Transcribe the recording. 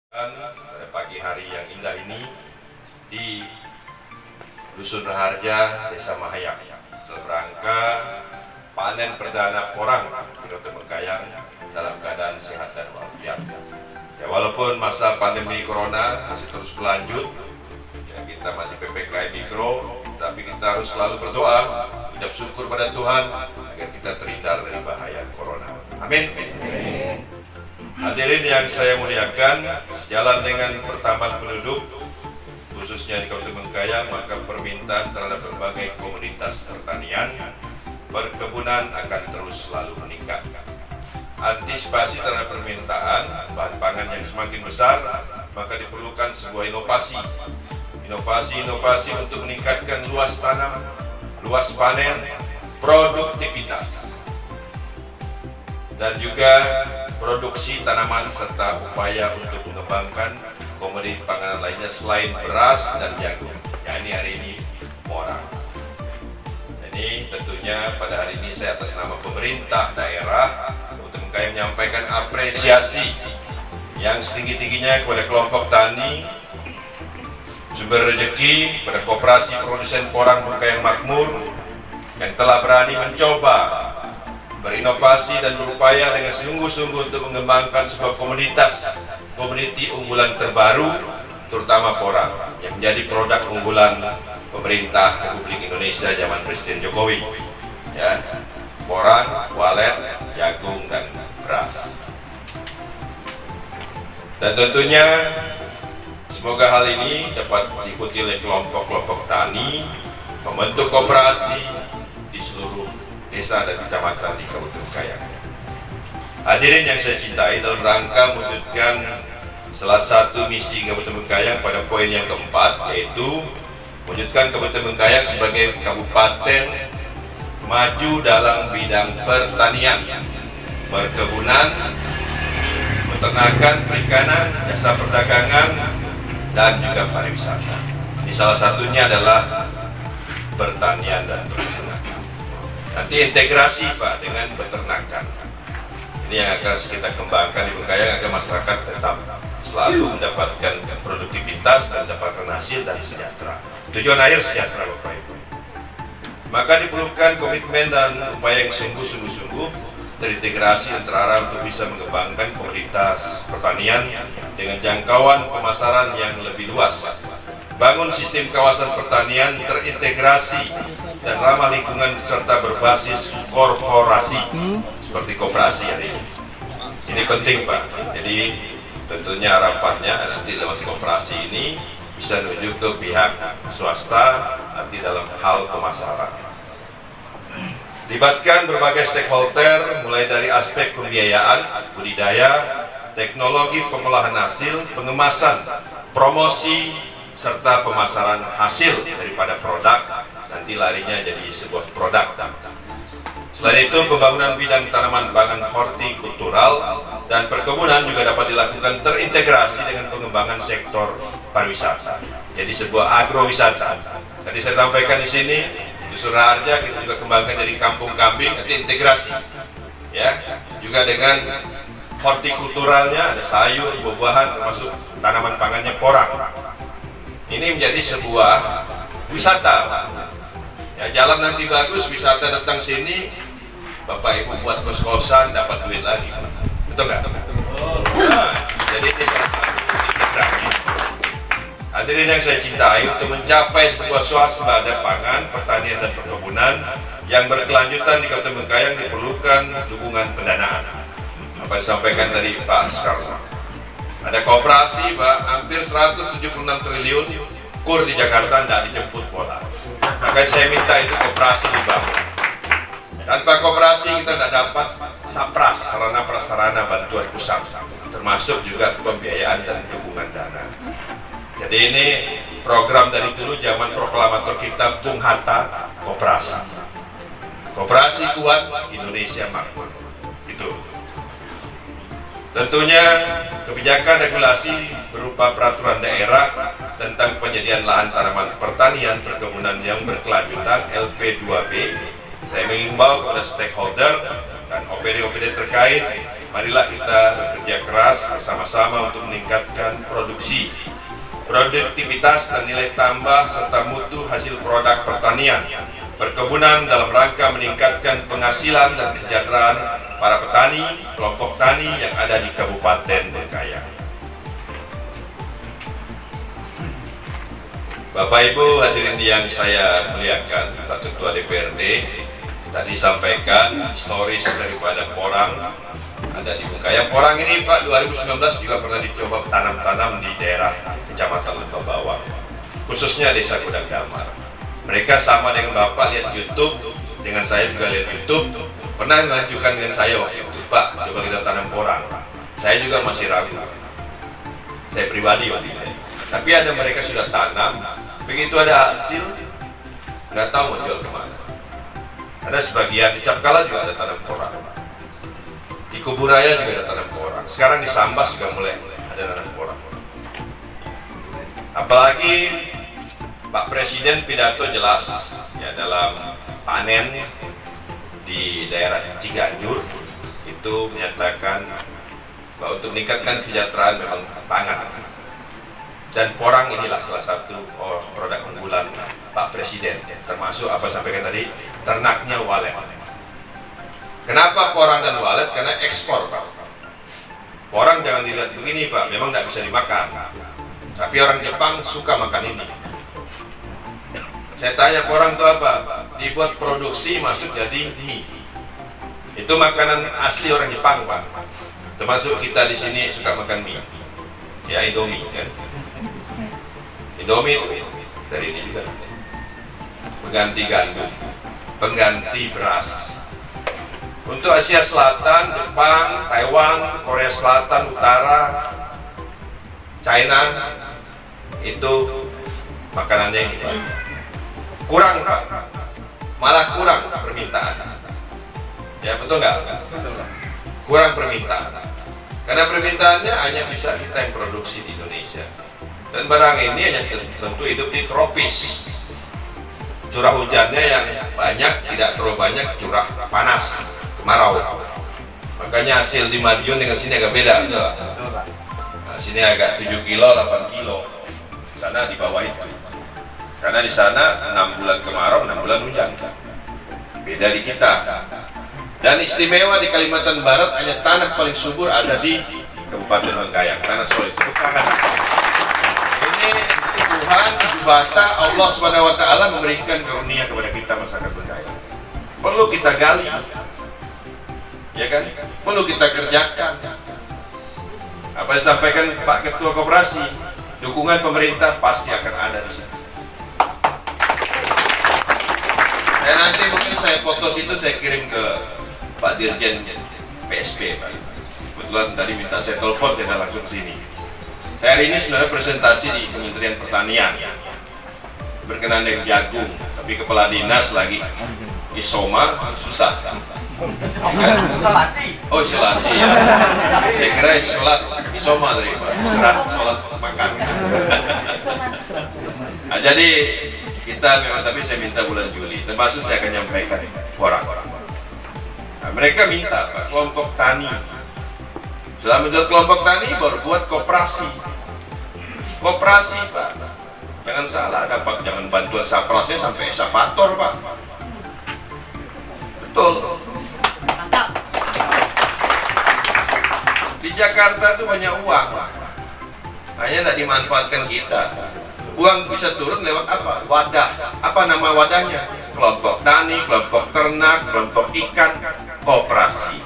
Pada pagi hari yang indah ini di Dusun Raharja, Desa Mahayak, dalam rangka panen perdana porang di Kota Bengkayang dalam keadaan sehat dan walafiat. Ya, walaupun masa pandemi corona masih terus berlanjut, ya, kita masih PPKM mikro, tapi kita harus selalu berdoa, ucap syukur pada Tuhan agar kita terhindar dari bahaya corona. Amin. Hadirin yang saya muliakan, sejalan dengan pertambahan penduduk, khususnya di Kabupaten Bengkayang, maka permintaan terhadap berbagai komoditas pertanian, perkebunan akan terus selalu meningkat. Antisipasi terhadap permintaan bahan pangan yang semakin besar, maka diperlukan sebuah inovasi. Inovasi untuk meningkatkan luas tanam, luas panen, produktivitas, dan juga produksi tanaman serta upaya untuk mengembangkan komoditi pangan lainnya selain beras dan jagung. Ya, ini hari ini porang. Ini tentunya pada hari ini saya atas nama pemerintah daerah untuk menyampaikan apresiasi yang setinggi-tingginya kepada kelompok tani sumber rezeki, pada koperasi produsen porang Bengkayang Makmur yang telah berani mencoba berinovasi dan berupaya dengan sungguh-sungguh untuk mengembangkan sebuah komoditi unggulan terbaru, terutama porang yang menjadi produk unggulan pemerintah Republik Indonesia zaman Presiden Jokowi. Ya, porang, walet, jagung, dan beras. Dan tentunya semoga hal ini dapat diikuti oleh kelompok-kelompok tani, membentuk koperasi di seluruh desa dan kecamatan di Kabupaten Bengkayang. Hadirin yang saya cintai, dalam rangka mewujudkan salah satu misi Kabupaten Bengkayang pada poin yang keempat, yaitu mewujudkan Kabupaten Bengkayang sebagai kabupaten maju dalam bidang pertanian, perkebunan, peternakan, perikanan, jasa perdagangan, dan juga pariwisata. Ini salah satunya adalah pertanian dan perkebunan. Nanti integrasi Pak dengan peternakan. Ini yang akan kita kembangkan di Bengkayang agar masyarakat tetap selalu mendapatkan produktivitas dan mendapatkan hasil dan sejahtera. Tujuan akhir sejahtera Bapak Ibu. Maka diperlukan komitmen dan upaya yang sungguh-sungguh terintegrasi antara untuk bisa mengembangkan komoditas pertanian dengan jangkauan pemasaran yang lebih luas. Bangun sistem kawasan pertanian terintegrasi dan ramah lingkungan serta berbasis korporasi seperti koperasi hari ini. Ini penting Pak. Jadi tentunya harapannya nanti lewat koperasi ini bisa menuju ke pihak swasta nanti dalam hal pemasaran. Libatkan berbagai stakeholder mulai dari aspek pembiayaan, budidaya, teknologi pengolahan hasil, pengemasan, promosi, serta pemasaran hasil daripada produk, nanti larinya jadi sebuah produk. Selain itu, pembangunan bidang tanaman pangan hortikultural dan perkebunan juga dapat dilakukan terintegrasi dengan pengembangan sektor pariwisata. Jadi sebuah agrowisata. Tadi saya sampaikan di sini, di Suraharja kita juga kembangkan dari kampung kambing, nanti integrasi. Ya, juga dengan hortikulturalnya ada sayur, buah-buahan, termasuk tanaman pangannya porang. Ini menjadi sebuah wisata. Ya, jalan nanti bagus, wisata datang sini, Bapak Ibu buat kos-kosan dapat duit lagi. Betul nggak? Nah, jadi ini salah satu integrasi. Hadirin yang saya cintai, untuk mencapai sebuah swasembada pangan, pertanian dan perkebunan yang berkelanjutan di Kabupaten Bengkayang diperlukan dukungan pendanaan. Apa yang disampaikan tadi Pak Skarno. Ada koperasi Pak, hampir 176 triliun kur di Jakarta tidak dijemput bola. Maka saya minta itu koperasi dibangun. Tanpa koperasi kita tidak dapat sapras, sarana prasarana bantuan pusat, termasuk juga pembiayaan dan dukungan dana. Jadi ini program dari dulu zaman proklamator kita Bung Hatta, koperasi. Koperasi kuat, Indonesia makmur. Itu. Tentunya kebijakan regulasi berupa peraturan daerah tentang penyediaan lahan tanaman pertanian perkebunan yang berkelanjutan LP2B. Saya mengimbau kepada stakeholder dan OPD-OPD terkait marilah kita bekerja keras bersama-sama untuk meningkatkan produksi, produktivitas dan nilai tambah serta mutu hasil produk pertanian, perkebunan dalam rangka meningkatkan penghasilan dan kesejahteraan para petani, kelompok tani yang ada di Kabupaten Bengkayang. Bapak Ibu hadirin yang saya muliakan, Pak Ketua DPRD tadi sampaikan historis daripada porang ada di Bengkayang. Porang ini Pak 2019 juga pernah dicoba tanam-tanam di daerah Kecamatan Lembah Bawang, khususnya Desa Gudang Damar. Mereka sama dengan Bapak lihat YouTube, dengan saya juga lihat YouTube, pernah mengajukan dengan saya waktu itu, Pak coba kita tanam porang. Saya juga masih ragu, saya pribadi waktu itu. Tapi ada mereka sudah tanam, begitu ada hasil, nggak tahu mau jual kemana. Ada sebagian di Capkala juga ada tanam porang, di Kuburaya juga ada tanam porang. Sekarang di Sambas juga mulai ada tanam porang. Apalagi Pak Presiden pidato jelas ya dalam panen di daerah Ciganjur itu menyatakan bahwa untuk meningkatkan kesejahteraan memang pangan. Dan porang inilah salah satu produk unggulan Pak Presiden, termasuk apa sampaikan tadi, ternaknya walet. Kenapa porang dan walet? Karena ekspor, Pak. Porang jangan dilihat begini, Pak, memang tidak bisa dimakan. Tapi orang Jepang suka makan ini. Saya tanya porang itu apa? Dibuat produksi masuk jadi mie. Itu makanan asli orang Jepang, Pak. Termasuk kita di sini suka makan mie. Ya, Indomie kan. Indomie itu dari ini juga, pengganti gandum, pengganti beras. Untuk Asia Selatan, Jepang, Taiwan, Korea Selatan, Utara, China, itu makanannya ini kurang, Pak. Malah kurang permintaan. Ya betul nggak? Kurang permintaan. Karena permintaannya hanya bisa kita yang produksi di Indonesia. Dan barang ini hanya tentu hidup di tropis. Curah hujannya yang banyak, tidak terlalu banyak curah panas, kemarau. Makanya hasil di Madiun dengan sini agak beda, betul? Nah, sini agak 7 kilo, 8 kilo. Sana di bawah itu. Karena di sana 6 bulan kemarau, 6 bulan hujan. Beda di kita. Dan istimewa di Kalimantan Barat hanya tanah paling subur ada di Kabupaten Bengkayang, tanah solid. Tuhan Subhata Allah Subhanahu wa Ta'ala memberikan karunia kepada kita masyarakat Bengkayang. Perlu kita gali, ya kan? Perlu kita kerjakan. Apa yang disampaikan Pak Ketua Koperasi, dukungan pemerintah pasti akan ada di sini. Dan nanti mungkin saya foto situ saya kirim ke Pak Dirjen PSP. Kebetulan tadi minta saya telepon, saya langsung sini. Saya hari ini sebenarnya presentasi di Kementerian Pertanian berkenaan dengan jagung, tapi kepala dinas lagi isoma susah. Isolasi. Oh isolasi ya. Saya kira sholat isoma tadi Pak, sholat makan. Nah, jadi kita memang, tapi saya minta bulan Juli, termasuk saya akan nyampaikan orang-orang. Nah, mereka minta Pak, kelompok tani. Setelah membuat kelompok tani baru buat koperasi. Koperasi Pak, jangan salah, dapat jangan bantuan saprasnya sampai esapator Pak. Betul. Di Jakarta tuh banyak uang, hanya tidak dimanfaatkan kita. Uang bisa turun lewat apa? Wadah. Apa nama wadahnya? Kelompok tani, kelompok ternak, kelompok ikan, koperasi.